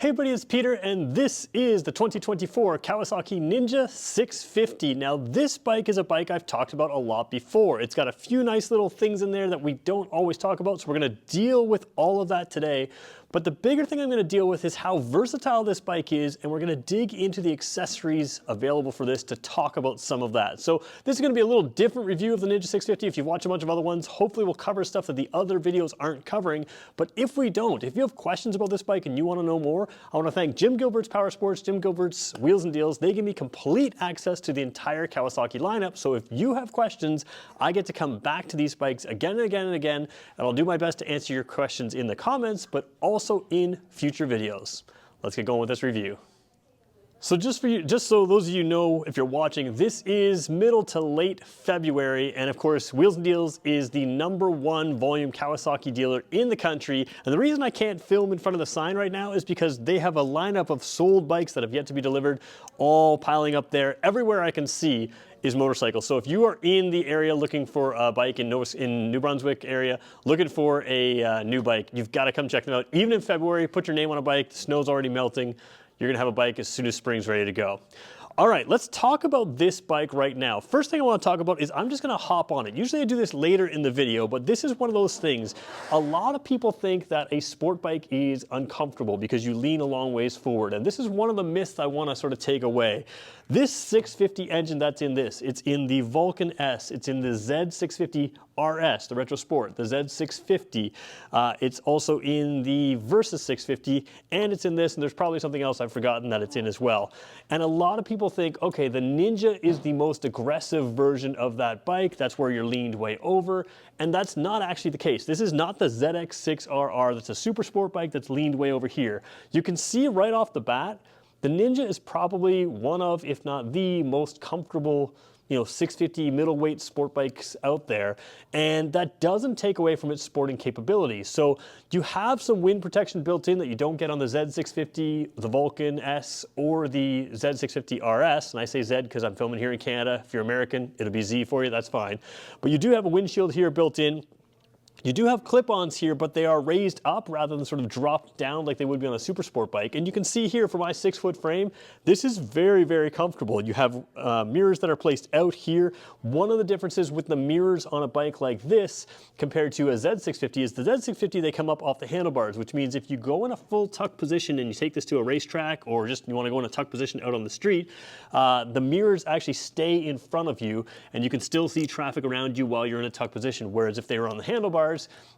Hey buddy, it's Peter, and this is the 2024 Kawasaki Ninja 650. Now this bike is a bike I've talked about a lot before. It's got a few nice little things in there that we don't always talk about, so we're going to deal with all of that today. But the bigger thing I'm going to deal with is how versatile this bike is, and we're going to dig into the accessories available for this to talk about some of that. So this is going to be a little different review of the Ninja 650. If you've watched a bunch of other ones, hopefully we'll cover stuff that the other videos aren't covering. But if we don't, if you have questions about this bike and you want to know more, I want to thank Jim Gilbert's Power Sports, Jim Gilbert's Wheels and Deals. They give me complete access to the entire Kawasaki lineup. So if you have questions, I get to come back to these bikes again and again and again, and I'll do my best to answer your questions in the comments, but also in future videos. Let's get going with this review. So just so those of you know, if you're watching, this is middle to late February, and of course Wheels and Deals is the #1 volume Kawasaki dealer in the country. And the reason I can't film in front of the sign right now is because they have a lineup of sold bikes that have yet to be delivered, all piling up there. Everywhere I can see is motorcycles. So if you are in the area looking for a bike in New Brunswick area, looking for a new bike, you've got to come check them out. Even in February, put your name on a bike, the snow's already melting, you're gonna have a bike as soon as spring's ready to go. All right, let's talk about this bike right now. First thing I want to talk about is I'm just going to hop on it. Usually I do this later in the video, but this is one of those things. A lot of people think that a sport bike is uncomfortable because you lean a long ways forward, and this is one of the myths I want to sort of take away. This 650 engine that's in this, it's in the Vulcan S, it's in the Z650 RS, the Retro Sport, the Z650. It's also in the Versa 650, and it's in this, and there's probably something else I've forgotten that it's in as well. And a lot of people think, okay, the Ninja is the most aggressive version of that bike. That's where you're leaned way over, and that's not actually the case. This is not the ZX6RR. That's a super sport bike that's leaned way over here. You can see right off the bat, the Ninja is probably one of, if not the most comfortable 650 middleweight sport bikes out there, and that doesn't take away from its sporting capabilities. So you have some wind protection built in that you don't get on the Z650, the Vulcan S, or the Z650 RS, and I say Z because I'm filming here in Canada. If you're American, it'll be Z for you, that's fine. But you do have a windshield here built in. You do have clip-ons here, but they are raised up rather than sort of dropped down like they would be on a super sport bike. And you can see here for my 6-foot frame, this is very, very comfortable. You have mirrors that are placed out here. One of the differences with the mirrors on a bike like this compared to a Z650 is the Z650, they come up off the handlebars, which means if you go in a full tuck position and you take this to a racetrack or just you want to go in a tuck position out on the street, the mirrors actually stay in front of you and you can still see traffic around you while you're in a tuck position. Whereas if they were on the handlebars,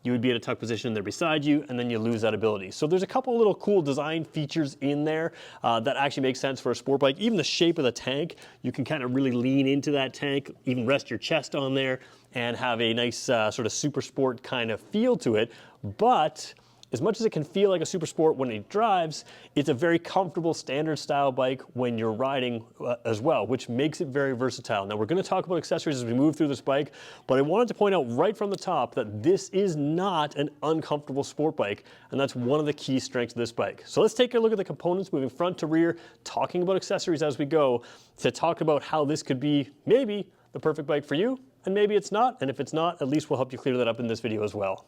you would be at a tuck position, they're beside you, and then you lose that ability. So there's a couple of little cool design features in there that actually make sense for a sport bike. Even the shape of the tank, you can kind of really lean into that tank, even rest your chest on there, and have a nice sort of super sport kind of feel to it. But as much as it can feel like a super sport when it drives, it's a very comfortable standard style bike when you're riding as well, which makes it very versatile. Now we're going to talk about accessories as we move through this bike, but I wanted to point out right from the top that this is not an uncomfortable sport bike, and that's one of the key strengths of this bike. So let's take a look at the components moving front to rear, talking about accessories as we go, to talk about how this could be maybe the perfect bike for you, and maybe it's not, and if it's not, at least we'll help you clear that up in this video as well.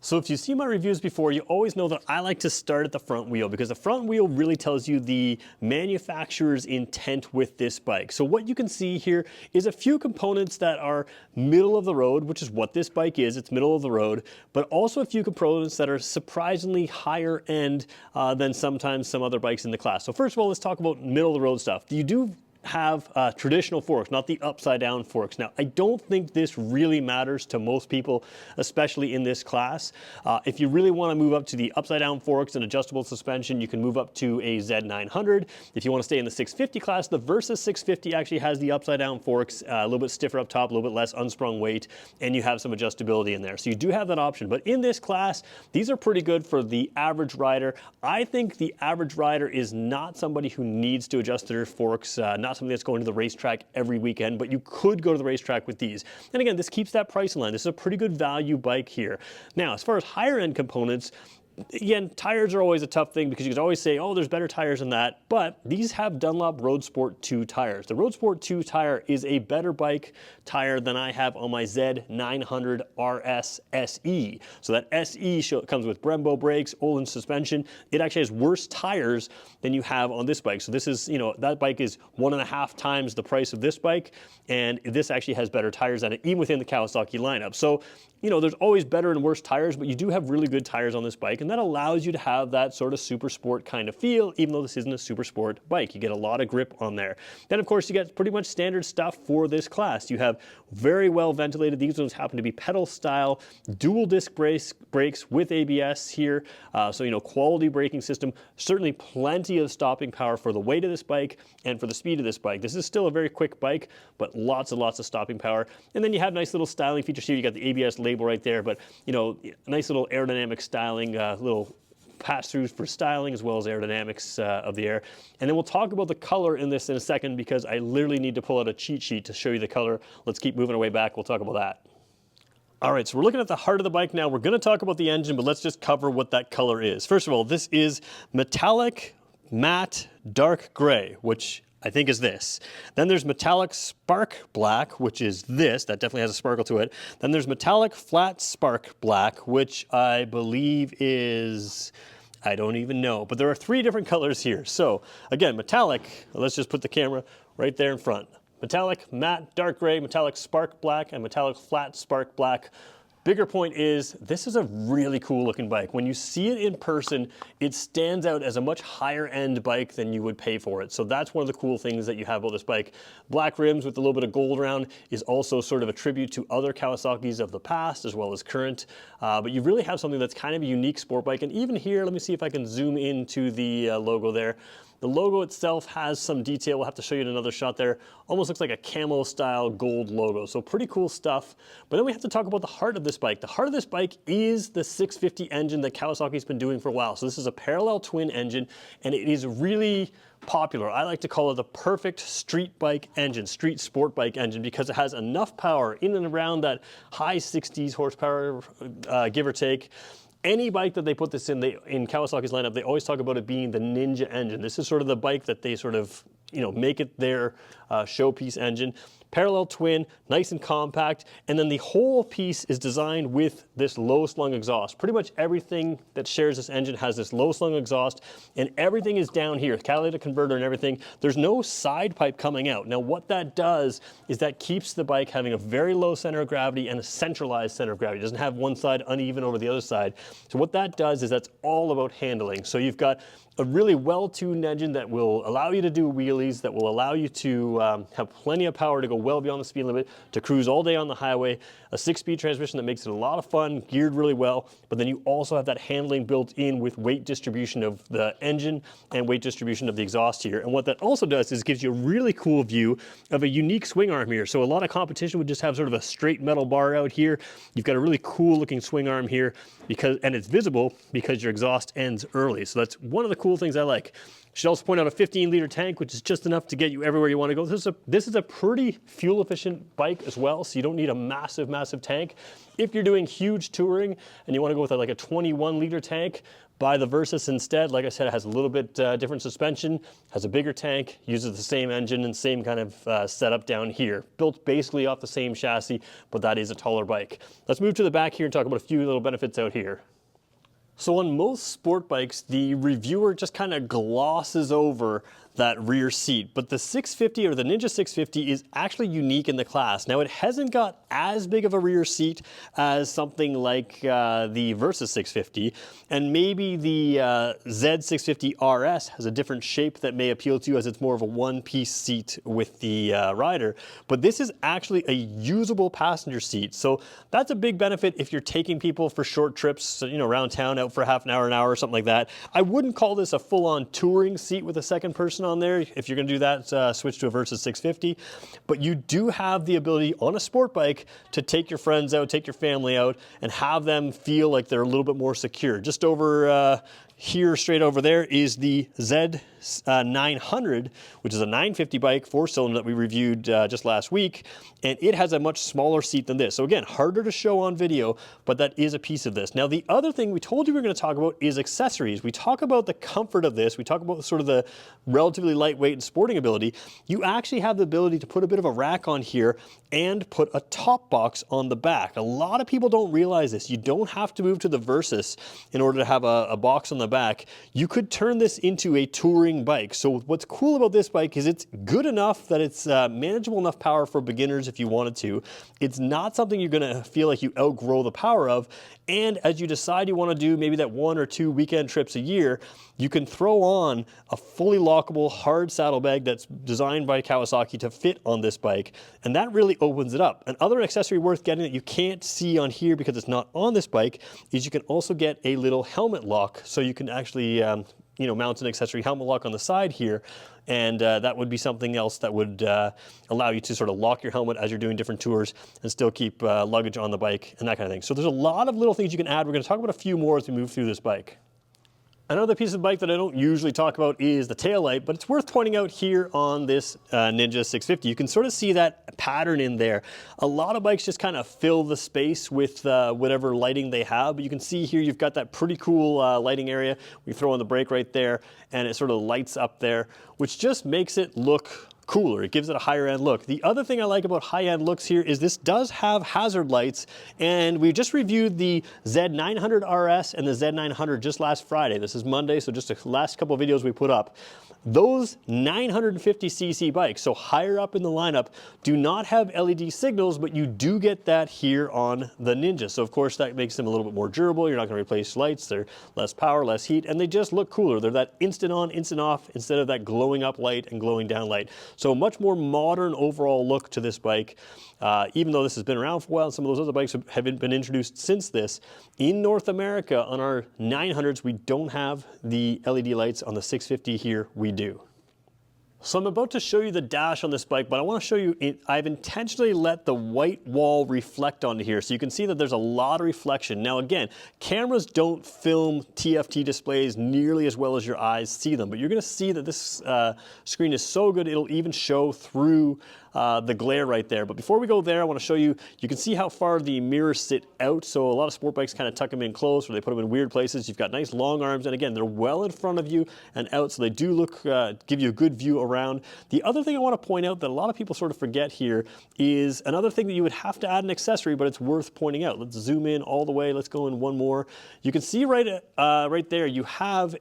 So if you see my reviews before, you always know that I like to start at the front wheel because the front wheel really tells you the manufacturer's intent with this bike. So what you can see here is a few components that are middle of the road, which is what this bike is, it's middle of the road, but also a few components that are surprisingly higher end than sometimes some other bikes in the class. So first of all, let's talk about middle of the road stuff. You do have traditional forks, not the upside down forks. Now, I don't think this really matters to most people, especially in this class. If you really want to move up to the upside down forks and adjustable suspension, you can move up to a Z900. If you want to stay in the 650 class, the Versa 650 actually has the upside down forks, a little bit stiffer up top, a little bit less unsprung weight, and you have some adjustability in there. So you do have that option. But in this class, these are pretty good for the average rider. I think the average rider is not somebody who needs to adjust their forks, not something that's going to the racetrack every weekend, but you could go to the racetrack with these. And again, this keeps that price in line. This is a pretty good value bike here. Now, as far as higher end components, again, tires are always a tough thing because you can always say, oh, there's better tires than that, but these have Dunlop Road Sport 2 tires. The Road Sport 2 tire is a better bike tire than I have on my Z900 RS SE. So that SE comes with Brembo brakes, Öhlins suspension. It actually has worse tires than you have on this bike. So this is, you know, that bike is 1.5 times the price of this bike, and this actually has better tires than it, even within the Kawasaki lineup. So, you know, there's always better and worse tires, but you do have really good tires on this bike, and that allows you to have that sort of super sport kind of feel, even though this isn't a super sport bike. You get a lot of grip on there. Then, of course, you get pretty much standard stuff for this class. You have very well ventilated. These ones happen to be pedal style, dual disc brakes with ABS here. So, you know, quality braking system. Certainly plenty of stopping power for the weight of this bike and for the speed of this bike. This is still a very quick bike, but lots and lots of stopping power. And then you have nice little styling features here. You got the ABS label right there, but, you know, nice little aerodynamic styling, little pass-throughs for styling as well as aerodynamics of the air. And then we'll talk about the color in this in a second because I literally need to pull out a cheat sheet to show you the color. Let's keep moving our way back. We'll talk about that. All right, so we're looking at the heart of the bike now. We're going to talk about the engine, but let's just cover what that color is. First of all, this is metallic matte dark gray, which I think is this. Then there's metallic spark black, which is this. That definitely has a sparkle to it. Then there's metallic flat spark black, which I believe is, I don't even know. But there are 3 different colors here. So again, metallic, let's just put the camera right there in front. Metallic, matte, dark gray, metallic spark black, and metallic flat spark black. Bigger point is, this is a really cool looking bike. When you see it in person, it stands out as a much higher end bike than you would pay for it. So that's one of the cool things that you have about this bike. Black rims with a little bit of gold around is also sort of a tribute to other Kawasaki's of the past as well as current. But you really have something that's kind of a unique sport bike. And even here, let me see if I can zoom into the logo there. The logo itself has some detail. We'll have to show you in another shot there. Almost looks like a camo style gold logo. So pretty cool stuff. But then we have to talk about the heart of this bike. The heart of this bike is the 650 engine that Kawasaki's been doing for a while. So this is a parallel twin engine, and it is really popular. I like to call it the perfect street bike engine, street sport bike engine, because it has enough power in and around that high 60s horsepower, give or take. Any bike that they put this in Kawasaki's lineup, they always talk about it being the Ninja engine. This is sort of the bike that they sort of, you know, make it their showpiece engine. Parallel twin, nice and compact, and then the whole piece is designed with this low slung exhaust. Pretty much everything that shares this engine has this low slung exhaust, and everything is down here, catalytic converter and everything. There's no side pipe coming out. Now what that does is that keeps the bike having a very low center of gravity and a centralized center of gravity. It doesn't have one side uneven over the other side. So what that does is that's all about handling. So you've got a really well-tuned engine that will allow you to do wheelies, that will allow you to have plenty of power to go well beyond the speed limit, to cruise all day on the highway, a 6-speed transmission that makes it a lot of fun, geared really well, but then you also have that handling built in with weight distribution of the engine and weight distribution of the exhaust here. And what that also does is gives you a really cool view of a unique swing arm here. So a lot of competition would just have sort of a straight metal bar out here. You've got a really cool looking swing arm here, and it's visible because your exhaust ends early. So that's one of the cool things I like. Should also point out a 15-liter tank, which is just enough to get you everywhere you want to go. This is a pretty fuel-efficient bike as well, so you don't need a massive, massive tank. If you're doing huge touring and you want to go with like a 21-liter tank, buy the Versys instead. Like I said, it has a little bit different suspension, has a bigger tank, uses the same engine and same kind of setup down here. Built basically off the same chassis, but that is a taller bike. Let's move to the back here and talk about a few little benefits out here. So on most sport bikes, the reviewer just kind of glosses over that rear seat, but the 650 or the Ninja 650 is actually unique in the class. Now it hasn't got as big of a rear seat as something like the Versys 650, and maybe the Z650 RS has a different shape that may appeal to you as it's more of a one-piece seat with the rider, but this is actually a usable passenger seat. So that's a big benefit if you're taking people for short trips, you know, around town, out for half an hour or something like that. I wouldn't call this a full-on touring seat with a second person on there. If you're going to do that, switch to a Versys 650. But you do have the ability on a sport bike to take your friends out, take your family out, and have them feel like they're a little bit more secure. Just over here, straight over there, is the Z 900, which is a 950 bike, 4-cylinder that we reviewed just last week, and it has a much smaller seat than this. So again, harder to show on video, but that is a piece of this. Now, the other thing we told you we were going to talk about is accessories. We talk about the comfort of this. We talk about sort of the relatively lightweight and sporting ability. You actually have the ability to put a bit of a rack on here and put a top box on the back. A lot of people don't realize this. You don't have to move to the Versus in order to have a box on the back. You could turn this into a touring bike. So what's cool about this bike is it's good enough that it's manageable enough power for beginners if you wanted to. It's not something you're gonna feel like you outgrow the power of. And as you decide you want to do maybe that 1 or 2 weekend trips a year, you can throw on a fully lockable hard saddlebag that's designed by Kawasaki to fit on this bike. And that really opens it up. Another accessory worth getting that you can't see on here because it's not on this bike is you can also get a little helmet lock. So you can actually mount an accessory helmet lock on the side here. And that would be something else that would allow you to sort of lock your helmet as you're doing different tours and still keep luggage on the bike and that kind of thing. So there's a lot of little things you can add. We're going to talk about a few more as we move through this bike. Another piece of bike that I don't usually talk about is the taillight, but it's worth pointing out here on this Ninja 650. You can sort of see that pattern in there. A lot of bikes just kind of fill the space with whatever lighting they have, but you can see here you've got that pretty cool lighting area. We throw on the brake right there, and it sort of lights up there, which just makes it look cooler. It gives it a higher end look. The other thing I like about high end looks here is this does have hazard lights, and we just reviewed the Z900 RS and the Z900 just last Friday. This is Monday, so just the last couple of videos we put up. Those 950cc bikes, so higher up in the lineup, do not have LED signals, but you do get that here on the Ninja. So of course that makes them a little bit more durable. You're not going to replace lights. They're less power, less heat, and they just look cooler. They're that instant on, instant off instead of that glowing up light and glowing down light. So much more modern overall look to this bike. Even though this has been around for a while, and some of those other bikes have been introduced since this. In North America, on our 900s, we don't have the LED lights. On the 650 here, we do. So I'm about to show you the dash on this bike, but I want to show you, I've intentionally let the white wall reflect onto here, so you can see that there's a lot of reflection. Now again, cameras don't film TFT displays nearly as well as your eyes see them, but you're going to see that this screen is so good it'll even show through the glare right there. But before we go there, I want to show you, you can see how far the mirrors sit out. So a lot of sport bikes kind of tuck them in close, or they put them in weird places. You've got nice long arms, and again, they're well in front of you and out, so they do look, give you a good view around. The other thing I want to point out that a lot of people sort of forget here is another thing that you would have to add an accessory, but it's worth pointing out. Let's zoom in all the way. Let's go in one more. You can see right there, you have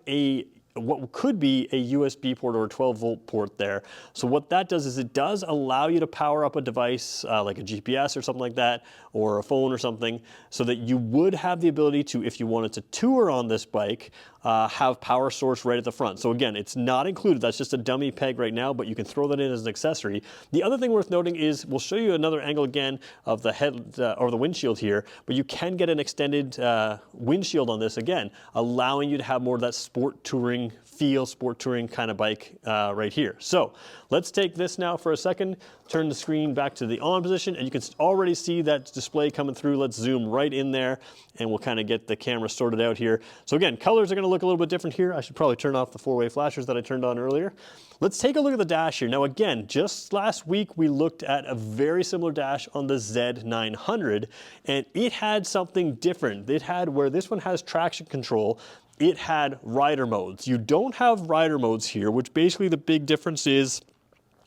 what could be a USB port or a 12-volt port there. So what that does is it does allow you to power up a device like a GPS or something like that, or a phone or something, so that you would have the ability to, if you wanted to tour on this bike, have power source right at the front. So again, it's not included. That's just a dummy peg right now, but you can throw that in as an accessory. The other thing worth noting is we'll show you another angle again of the head or the windshield here, but you can get an extended windshield on this again, allowing you to have more of that sport touring feel, sport touring kind of bike right here. So let's take this now for a second, turn the screen back to the on position, and you can already see that display coming through. Let's zoom right in there, and we'll kind of get the camera sorted out here. So again, colors are going to look a little bit different here. I should probably turn off the four-way flashers that I turned on earlier. Let's take a look at the dash here. Now again, just last week we looked at a very similar dash on the Z900, and it had something different. It had, where this one has traction control, it had rider modes. You don't have rider modes here, which basically the big difference is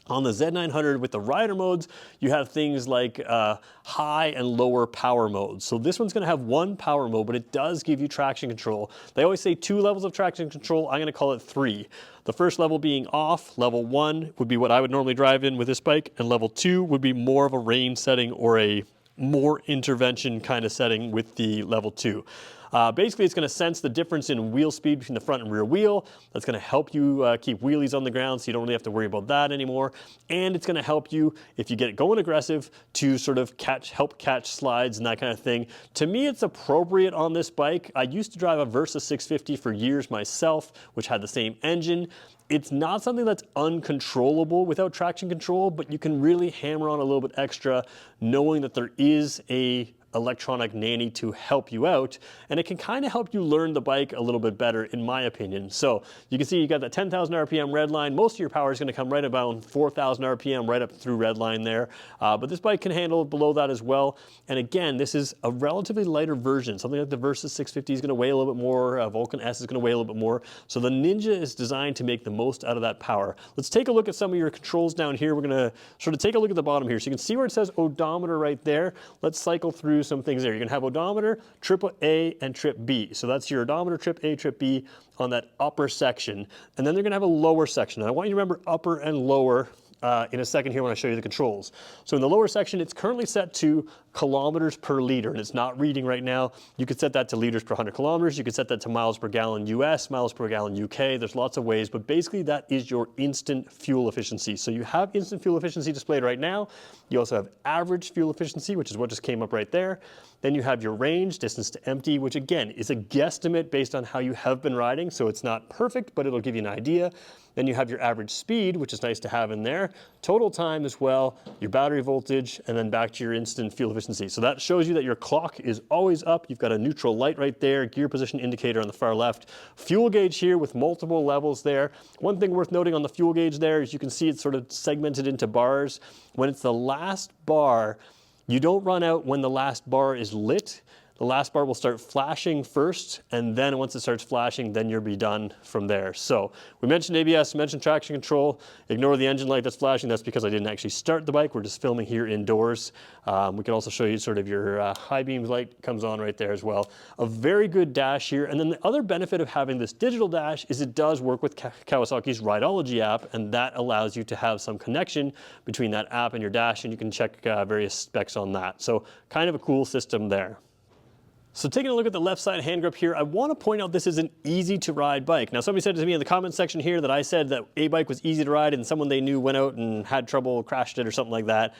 on the Z900 with the rider modes, you have things like high and lower power modes. So this one's gonna have one power mode, but it does give you traction control. They always say 2 levels of traction control. I'm gonna call it 3. The first level being off. Level 1 would be what I would normally drive in with this bike, and level 2 would be more of a range setting or a more intervention kind of setting with the level 2. Basically, it's going to sense the difference in wheel speed between the front and rear wheel. That's going to help you keep wheelies on the ground, so you don't really have to worry about that anymore. And it's going to help you, if you get going aggressive, to sort of help catch slides and that kind of thing. To me, it's appropriate on this bike. I used to drive a Versa 650 for years myself, which had the same engine. It's not something that's uncontrollable without traction control, but you can really hammer on a little bit extra, knowing that there is a electronic nanny to help you out, and it can kind of help you learn the bike a little bit better, in my opinion. So you can see you got that 10,000 RPM red line. Most of your power is going to come right about 4,000 RPM right up through red line there, but this bike can handle below that as well. And again, this is a relatively lighter version. Something like the Versa 650 is going to weigh a little bit more, Vulcan S is going to weigh a little bit more. So the Ninja is designed to make the most out of that power. Let's take a look at some of your controls down here. We're going to sort of take a look at the bottom here. So you can see where it says odometer right there. Let's cycle through some things there. You're going to have odometer, trip A, and trip B. So that's your odometer, trip A, trip B on that upper section. And then they're going to have a lower section. And I want you to remember upper and lower in a second here when I show you the controls. So in the lower section, it's currently set to kilometers per liter, and it's not reading right now. You could set that to liters per 100 kilometers. You could set that to miles per gallon US, miles per gallon UK. There's lots of ways, but basically that is your instant fuel efficiency. So you have instant fuel efficiency displayed right now. You also have average fuel efficiency, which is what just came up right there. Then you have your range, distance to empty, which again is a guesstimate based on how you have been riding. So it's not perfect, but it'll give you an idea. Then you have your average speed, which is nice to have in there. Total time as well, your battery voltage, and then back to your instant fuel efficiency. So that shows you that your clock is always up. You've got a neutral light right there, gear position indicator on the far left. Fuel gauge here with multiple levels there. One thing worth noting on the fuel gauge there is you can see it's sort of segmented into bars. When it's the last bar, you don't run out when the last bar is lit. The last bar will start flashing first, and then once it starts flashing, then you'll be done from there. So we mentioned ABS, mentioned traction control. Ignore the engine light that's flashing. That's because I didn't actually start the bike. We're just filming here indoors. We can also show you sort of your high beam light comes on right there as well. A very good dash here. And then the other benefit of having this digital dash is it does work with Kawasaki's Rideology app, and that allows you to have some connection between that app and your dash, and you can check various specs on that. So kind of a cool system there. So taking a look at the left side hand grip here, I want to point out this is an easy to ride bike. Now somebody said to me in the comment section here that I said that a bike was easy to ride and someone they knew went out and had trouble, crashed it or something like that.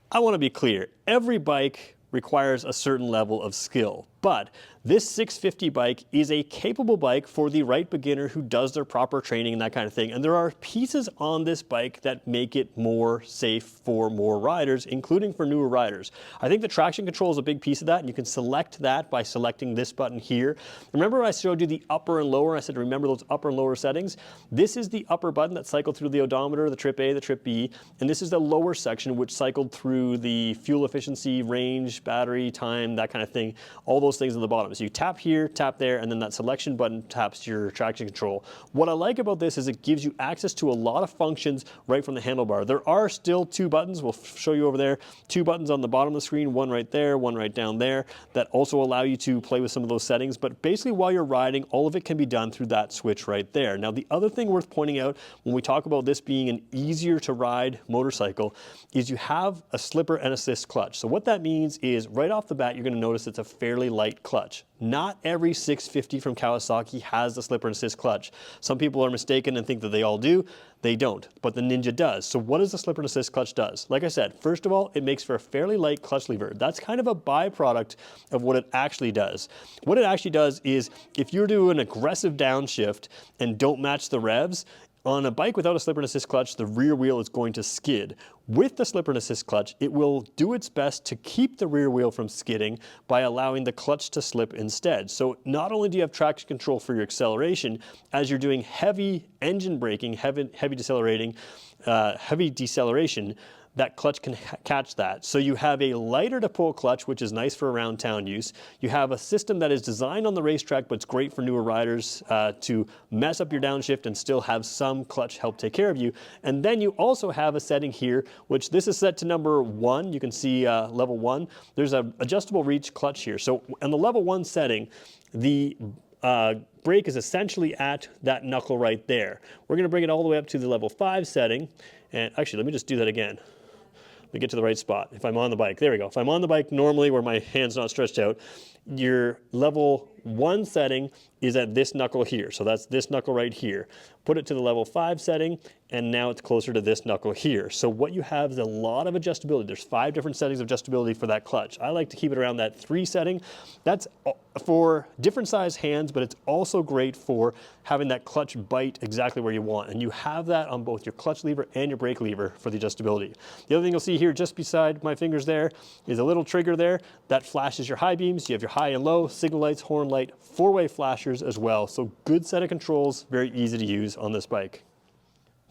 I want to be clear, every bike requires a certain level of skill, but this 650 bike is a capable bike for the right beginner who does their proper training and that kind of thing. And there are pieces on this bike that make it more safe for more riders, including for newer riders. I think the traction control is a big piece of that, and you can select that by selecting this button here. Remember I showed you the upper and lower? I said remember those upper and lower settings. This is the upper button that cycled through the odometer, the trip A, the trip B, and this is the lower section which cycled through the fuel efficiency, range, battery, time, that kind of thing. All those things at the bottom. So you tap here, tap there, and then that selection button taps your traction control. What I like about this is it gives you access to a lot of functions right from the handlebar. There are still two buttons, we'll show you over there, two buttons on the bottom of the screen, one right there, one right down there, that also allow you to play with some of those settings, but basically while you're riding, all of it can be done through that switch right there. Now the other thing worth pointing out when we talk about this being an easier to ride motorcycle is you have a slipper and assist clutch. So what that means is right off the bat, you're going to notice it's a fairly light clutch. Not every 650 from Kawasaki has the slipper and assist clutch. Some people are mistaken and think that they all do. They don't, but the Ninja does. So what does the slipper and assist clutch does? Like I said, first of all, it makes for a fairly light clutch lever. That's kind of a byproduct of what it actually does. What it actually does is if you're doing an aggressive downshift and don't match the revs, on a bike without a slipper and assist clutch, the rear wheel is going to skid. With the slipper and assist clutch, it will do its best to keep the rear wheel from skidding by allowing the clutch to slip instead. So not only do you have traction control for your acceleration, as you're doing heavy engine braking, heavy deceleration, that clutch can catch that. So you have a lighter to pull clutch, which is nice for around town use. You have a system that is designed on the racetrack, but it's great for newer riders to mess up your downshift and still have some clutch help take care of you. And then you also have a setting here, which this is set to number 1. You can see level 1. There's an adjustable reach clutch here. So on the level 1 setting, the brake is essentially at that knuckle right there. We're gonna bring it all the way up to the level 5 setting. And actually, let me just do that again. Let me get to the right spot. If I'm on the bike, there we go. If I'm on the bike normally where my hand's not stretched out, your level one setting is at this knuckle here. So that's this knuckle right here. Put it to the level 5 setting, and now it's closer to this knuckle here. So what you have is a lot of adjustability. There's 5 different settings of adjustability for that clutch. I like to keep it around that 3 setting. That's for different size hands, but it's also great for having that clutch bite exactly where you want. And you have that on both your clutch lever and your brake lever for the adjustability. The other thing you'll see here just beside my fingers there is a little trigger there that flashes your high beams. You have your high and low, signal lights, horn light, 4-way flashers as well. So good set of controls, very easy to use on this bike.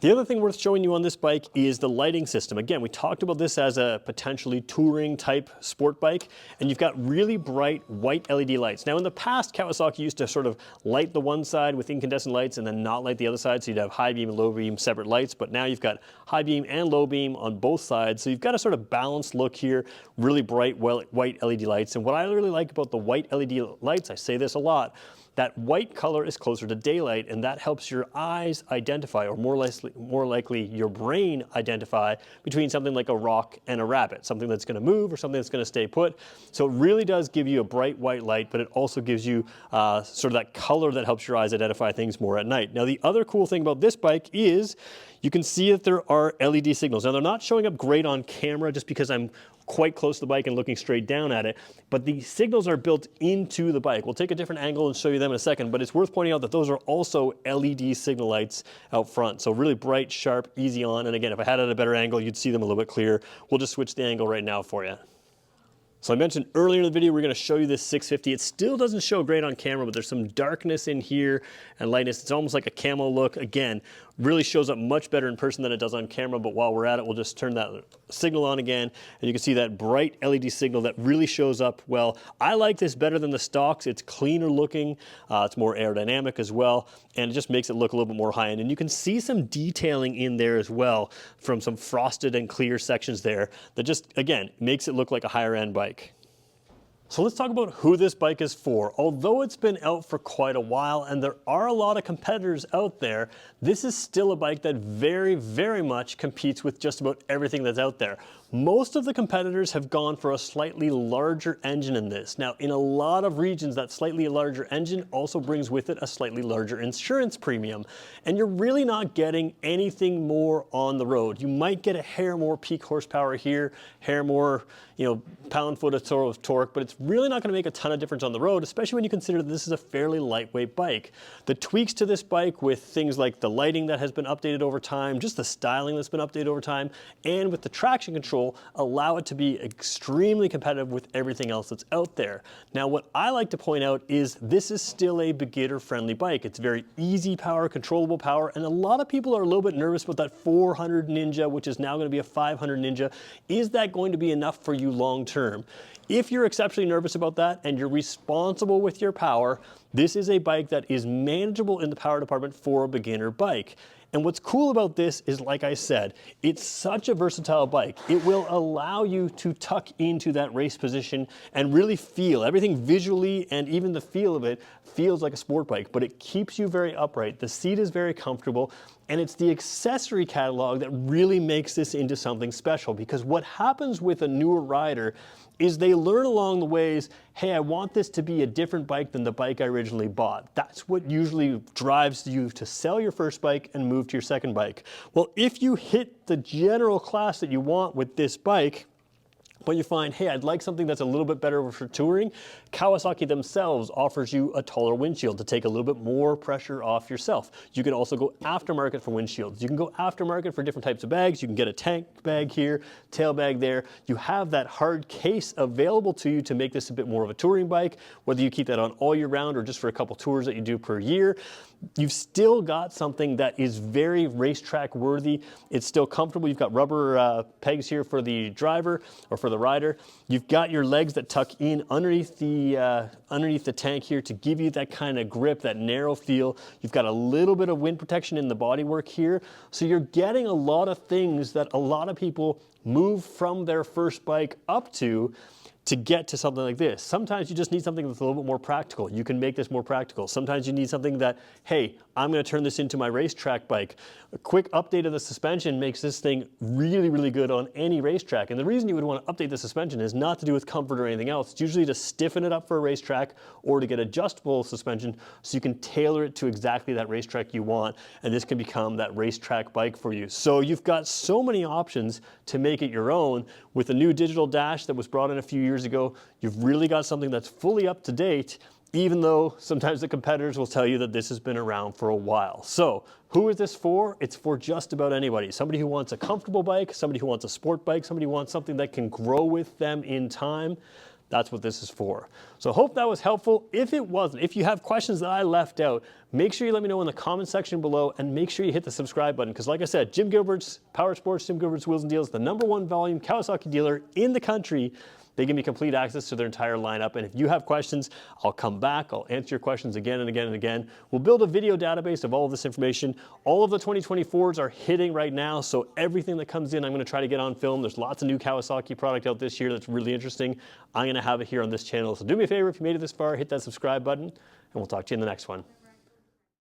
The other thing worth showing you on this bike is the lighting system. Again, we talked about this as a potentially touring type sport bike, and you've got really bright white LED lights. Now in the past, Kawasaki used to sort of light the one side with incandescent lights and then not light the other side, so you'd have high beam and low beam separate lights, but now you've got high beam and low beam on both sides, so you've got a sort of balanced look here, really bright white LED lights. And what I really like about the white LED lights, I say this a lot, that white color is closer to daylight, and that helps your eyes identify, or more likely your brain identify, between something like a rock and a rabbit, something that's going to move or something that's going to stay put. So it really does give you a bright white light, but it also gives you sort of that color that helps your eyes identify things more at night. Now the other cool thing about this bike is you can see that there are LED signals. Now they're not showing up great on camera just because I'm quite close to the bike and looking straight down at it, but the signals are built into the bike. We'll take a different angle and show you them in a second, but it's worth pointing out that those are also LED signal lights out front. So really bright, sharp, easy on. And again, if I had it at a better angle, you'd see them a little bit clearer. We'll just switch the angle right now for you. So I mentioned earlier in the video, we're going to show you this 650. It still doesn't show great on camera, but there's some darkness in here and lightness. It's almost like a camo look. Again, really shows up much better in person than it does on camera, but while we're at it, we'll just turn that signal on again, and you can see that bright LED signal that really shows up well. I like this better than the stocks. It's cleaner looking, it's more aerodynamic as well, and it just makes it look a little bit more high-end. And you can see some detailing in there as well from some frosted and clear sections there that just, again, makes it look like a higher-end bike. So let's talk about who this bike is for. Although it's been out for quite a while and there are a lot of competitors out there, this is still a bike that very, very much competes with just about everything that's out there. Most of the competitors have gone for a slightly larger engine in this. Now, in a lot of regions, that slightly larger engine also brings with it a slightly larger insurance premium. And you're really not getting anything more on the road. You might get a hair more peak horsepower here, hair more, pound-foot of torque, but it's really not going to make a ton of difference on the road, especially when you consider that this is a fairly lightweight bike. The tweaks to this bike with things like the lighting that has been updated over time, just the styling that's been updated over time, and with the traction control allow it to be extremely competitive with everything else that's out there. Now, what I like to point out is this is still a beginner-friendly bike. It's very easy power, controllable power, and a lot of people are a little bit nervous about that 400 Ninja, which is now going to be a 500 Ninja. Is that going to be enough for you long term? If you're exceptionally nervous about that and you're responsible with your power, this is a bike that is manageable in the power department for a beginner bike. And what's cool about this is, like I said, it's such a versatile bike. It will allow you to tuck into that race position and really feel everything visually, and even the feel of it feels like a sport bike, but it keeps you very upright. The seat is very comfortable, and it's the accessory catalog that really makes this into something special, because what happens with a newer rider is they learn along the ways, hey, I want this to be a different bike than the bike I originally bought. That's what usually drives you to sell your first bike and move to your second bike. Well, if you hit the general class that you want with this bike, but you find, hey, I'd like something that's a little bit better for touring, Kawasaki themselves offers you a taller windshield to take a little bit more pressure off yourself. You can also go aftermarket for windshields. You can go aftermarket for different types of bags. You can get a tank bag here, tail bag there. You have that hard case available to you to make this a bit more of a touring bike, whether you keep that on all year round or just for a couple tours that you do per year. You've still got something that is very racetrack worthy. It's still comfortable. You've got rubber pegs here for the driver or for the rider. You've got your legs that tuck in underneath the tank here to give you that kind of grip, that narrow feel. You've got a little bit of wind protection in the bodywork here. So you're getting a lot of things that a lot of people move from their first bike up to. to get to something like this. Sometimes you just need something that's a little bit more practical. You can make this more practical. Sometimes you need something that, hey, I'm going to turn this into my racetrack bike. A quick update of the suspension makes this thing really, really good on any racetrack. And the reason you would want to update the suspension is not to do with comfort or anything else. It's usually to stiffen it up for a racetrack or to get adjustable suspension so you can tailor it to exactly that racetrack you want. And this can become that racetrack bike for you. So you've got so many options to make it your own. With the new digital dash that was brought in a few years ago, you've really got something that's fully up to date, even though sometimes the competitors will tell you that this has been around for a while. So who is this for? It's for just about anybody. Somebody who wants a comfortable bike, somebody who wants a sport bike, somebody who wants something that can grow with them in time. That's what this is for. So I hope that was helpful. If it wasn't, if you have questions that I left out, make sure you let me know in the comment section below, and make sure you hit the subscribe button, because like I said, Jim Gilbert's Power Sports, Jim Gilbert's Wheels and Deals, the #1 volume Kawasaki dealer in the country. They give me complete access to their entire lineup. And if you have questions, I'll come back. I'll answer your questions again and again and again. We'll build a video database of all of this information. All of the 2024s are hitting right now. So everything that comes in, I'm going to try to get on film. There's lots of new Kawasaki product out this year that's really interesting. I'm going to have it here on this channel. So do me a favor, if you made it this far, hit that subscribe button, and we'll talk to you in the next one.